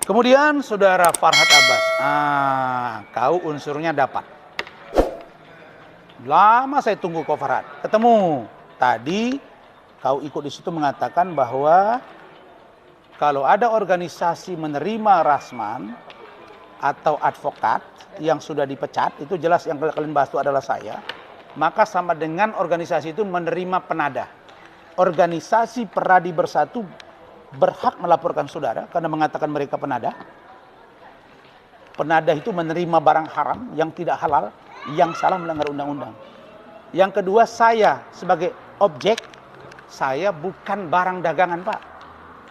Kemudian saudara Farhad Abbas, kau unsurnya dapat. Lama saya tunggu kau Farhad, ketemu. Tadi kau ikut di situ mengatakan bahwa kalau ada organisasi menerima rasman atau advokat yang sudah dipecat, itu jelas yang kalian bahas itu adalah saya, maka sama dengan organisasi itu menerima penadah. Organisasi Peradi Bersatu berhak melaporkan saudara karena mengatakan mereka penadah. Penadah itu menerima barang haram yang tidak halal, yang salah melanggar undang-undang. Yang kedua, saya sebagai objek, saya bukan barang dagangan, Pak.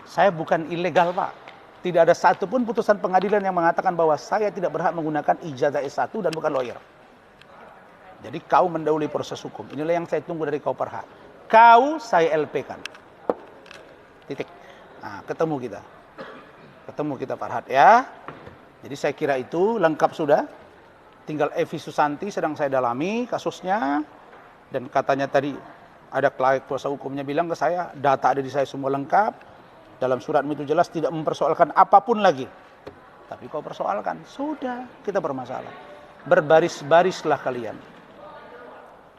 Saya bukan ilegal, Pak. Tidak ada satupun putusan pengadilan yang mengatakan bahwa saya tidak berhak menggunakan ijazah S1 dan bukan lawyer. Jadi kau mendahului proses hukum. Inilah yang saya tunggu dari kau Farhad. Kau saya LP kan. Titik. Nah, ketemu kita Farhad ya. Jadi saya kira itu lengkap sudah. Tinggal Evi Susanti sedang saya dalami kasusnya. Dan katanya tadi ada kuasa hukumnya bilang ke saya, data ada di saya semua lengkap. Dalam suratmu itu jelas tidak mempersoalkan apapun lagi. Tapi kau persoalkan, sudah kita bermasalah. Berbaris-barislah kalian.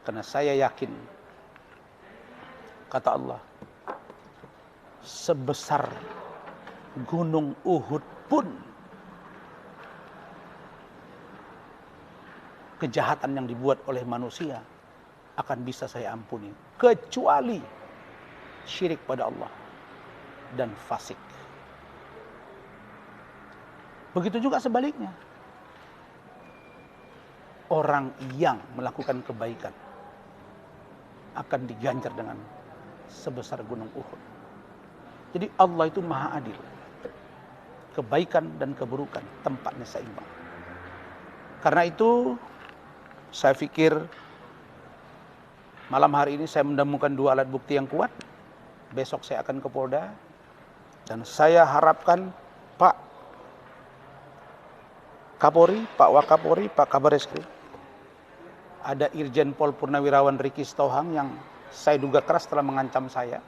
Karena saya yakin, kata Allah, sebesar gunung Uhud pun kejahatan yang dibuat oleh manusia akan bisa saya ampuni, kecuali syirik pada Allah dan fasik. Begitu juga sebaliknya. Orang yang melakukan kebaikan akan diganjar dengan sebesar gunung Uhud. Jadi Allah itu maha adil. Kebaikan dan keburukan tempatnya seimbang. Karena itu saya pikir malam hari ini saya menemukan dua alat bukti yang kuat. Besok saya akan ke Polda. Dan saya harapkan Pak Kapolri, Pak Wakapolri, Pak Kabar Eskrim, ada Irjen Pol Purnawirawan Riki Sitohang yang saya duga keras telah mengancam saya.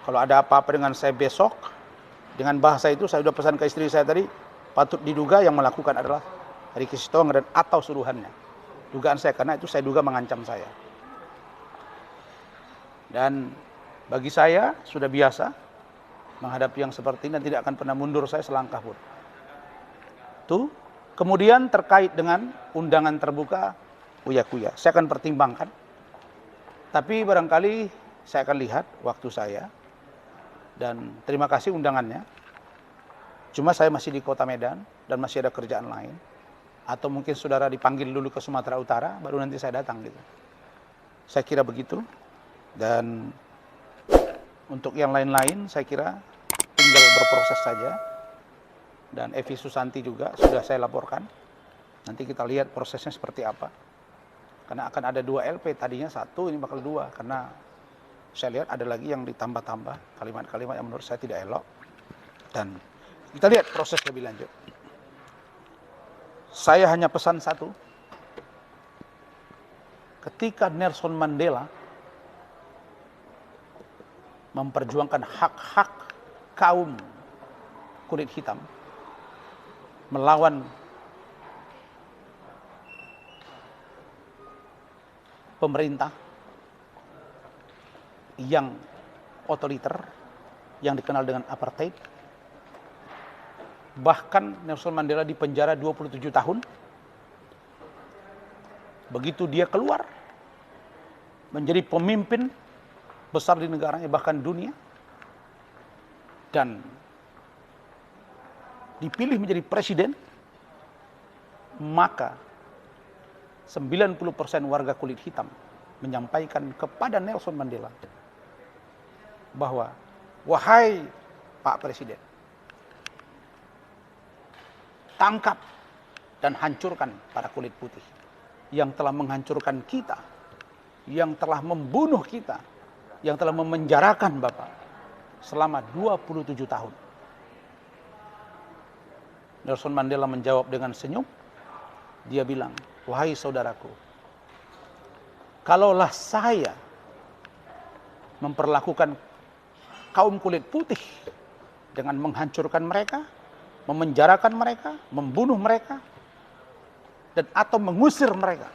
Kalau ada apa-apa dengan saya besok, dengan bahasa itu saya sudah pesan ke istri saya tadi, patut diduga yang melakukan adalah Riki Sitohang dan atau suruhannya. Dugaan saya, karena itu saya duga mengancam saya. Dan bagi saya sudah biasa menghadapi yang seperti ini dan tidak akan pernah mundur saya selangkah pun. Tuh. Kemudian terkait dengan undangan terbuka Uya-Kuya, saya akan pertimbangkan. Tapi barangkali saya akan lihat waktu saya. Dan terima kasih undangannya. Cuma saya masih di Kota Medan dan masih ada kerjaan lain. Atau mungkin saudara dipanggil dulu ke Sumatera Utara, baru nanti saya datang gitu. Saya kira begitu. Dan untuk yang lain-lain saya kira tinggal berproses saja. Dan Evi Susanti juga sudah saya laporkan. Nanti kita lihat prosesnya seperti apa. Karena akan ada 2 LP, tadinya 1, ini bakal 2. Karena saya lihat ada lagi yang ditambah-tambah kalimat-kalimat yang menurut saya tidak elok. Dan kita lihat proses lebih lanjut. Saya hanya pesan satu. Ketika Nelson Mandela memperjuangkan hak-hak kaum kulit hitam, melawan pemerintah yang otoriter, yang dikenal dengan apartheid. Bahkan Nelson Mandela dipenjara 27 tahun. Begitu dia keluar, menjadi pemimpin besar di negaranya, bahkan dunia, dan dipilih menjadi presiden, maka 90% warga kulit hitam menyampaikan kepada Nelson Mandela bahwa, wahai Pak Presiden, tangkap dan hancurkan para kulit putih yang telah menghancurkan kita, yang telah membunuh kita, yang telah memenjarakan Bapak selama 27 tahun. Nelson Mandela menjawab dengan senyum. Dia bilang, wahai saudaraku, kalaulah saya memperlakukan kaum kulit putih dengan menghancurkan mereka, memenjarakan mereka, membunuh mereka, dan atau mengusir mereka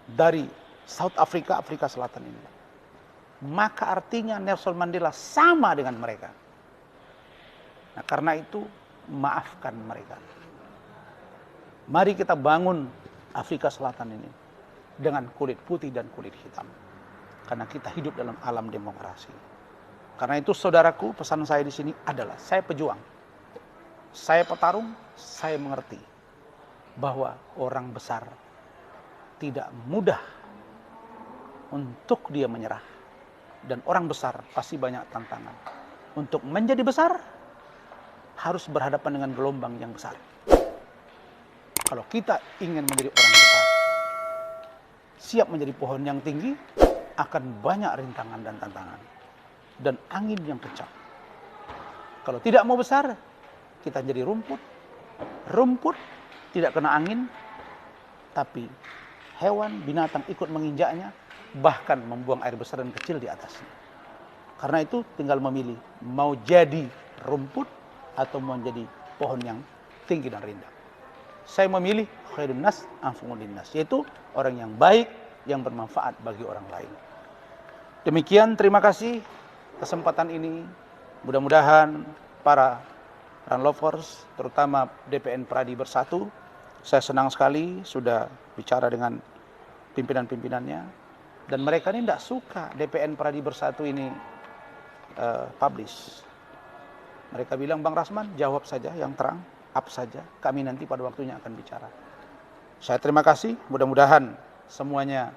dari South Africa, Afrika Selatan ini. Maka artinya Nelson Mandela sama dengan mereka. Nah, karena itu maafkan mereka. Mari kita bangun Afrika Selatan ini dengan kulit putih dan kulit hitam. Karena kita hidup dalam alam demokrasi. Karena itu saudaraku, pesan saya di sini adalah saya pejuang. Saya petarung, saya mengerti bahwa orang besar tidak mudah untuk dia menyerah. Dan orang besar pasti banyak tantangan. Untuk menjadi besar, harus berhadapan dengan gelombang yang besar. Kalau kita ingin menjadi orang besar, siap menjadi pohon yang tinggi, akan banyak rintangan dan tantangan. Dan angin yang kencang. Kalau tidak mau besar, kita jadi rumput. Rumput tidak kena angin, tapi hewan, binatang ikut menginjaknya, bahkan membuang air besar dan kecil di atasnya. Karena itu tinggal memilih, mau jadi rumput atau mau jadi pohon yang tinggi dan rindang. Saya memilih khairun nas anfa'un linnas, yaitu orang yang baik, yang bermanfaat bagi orang lain. Demikian, terima kasih kesempatan ini. Mudah-mudahan para Run Lovers, terutama DPN Pradi Bersatu, saya senang sekali sudah bicara dengan pimpinan-pimpinannya, dan mereka ini tidak suka DPN Pradi Bersatu ini publish. Mereka bilang, Bang Rasman jawab saja yang terang, up saja, kami nanti pada waktunya akan bicara. Saya terima kasih, mudah-mudahan semuanya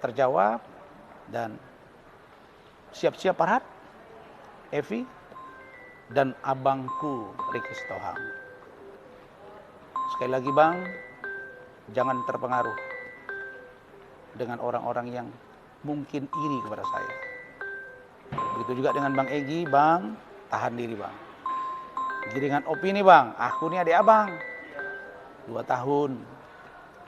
terjawab, dan siap-siap Farhad, Evi, dan abangku Ricky Sitohang. Sekali lagi Bang, jangan terpengaruh dengan orang-orang yang mungkin iri kepada saya. Begitu juga dengan Bang Egy, Bang, tahan diri Bang. Giringan opini Bang, aku ini adik abang, 2 tahun.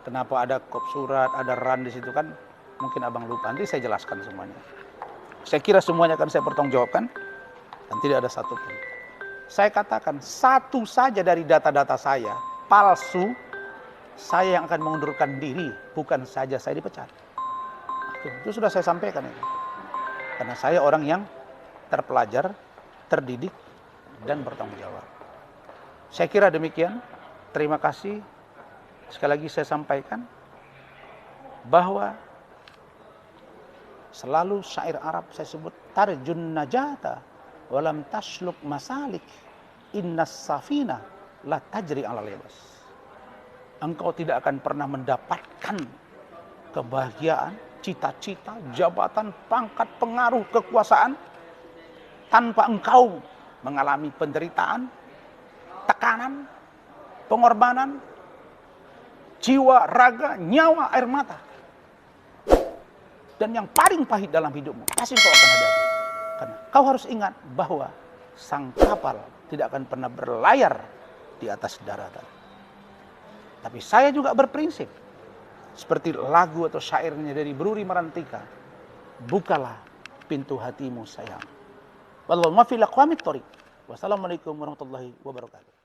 Kenapa ada kop surat, ada RAN di situ kan? Mungkin abang lupa, nanti saya jelaskan semuanya. Saya kira semuanya akan saya pertanggungjawabkan. Dan tidak ada satupun. Saya katakan, satu saja dari data-data saya palsu, saya yang akan mengundurkan diri, bukan saja saya dipecat. Itu sudah saya sampaikan itu. Karena saya orang yang terpelajar, terdidik, dan bertanggung jawab. Saya kira demikian. Terima kasih. Sekali lagi saya sampaikan bahwa selalu syair Arab saya sebut, tarjun najata walam tasluk masalik innas safina la tajri ala lebas. Engkau tidak akan pernah mendapatkan kebahagiaan, cita-cita, jabatan, pangkat, pengaruh, kekuasaan tanpa engkau mengalami penderitaan, tekanan, pengorbanan, jiwa, raga, nyawa, air mata. Dan yang paling pahit dalam hidupmu pasti kau akan hadapi. Karena kau harus ingat bahwa sang kapal tidak akan pernah berlayar di atas daratan. Tapi saya juga berprinsip, seperti lagu atau syairnya dari Bruri Marantika, bukalah pintu hatimu sayang. Wallahu ma fil aqwamit thoriq. Wassalamualaikum warahmatullahi wabarakatuh.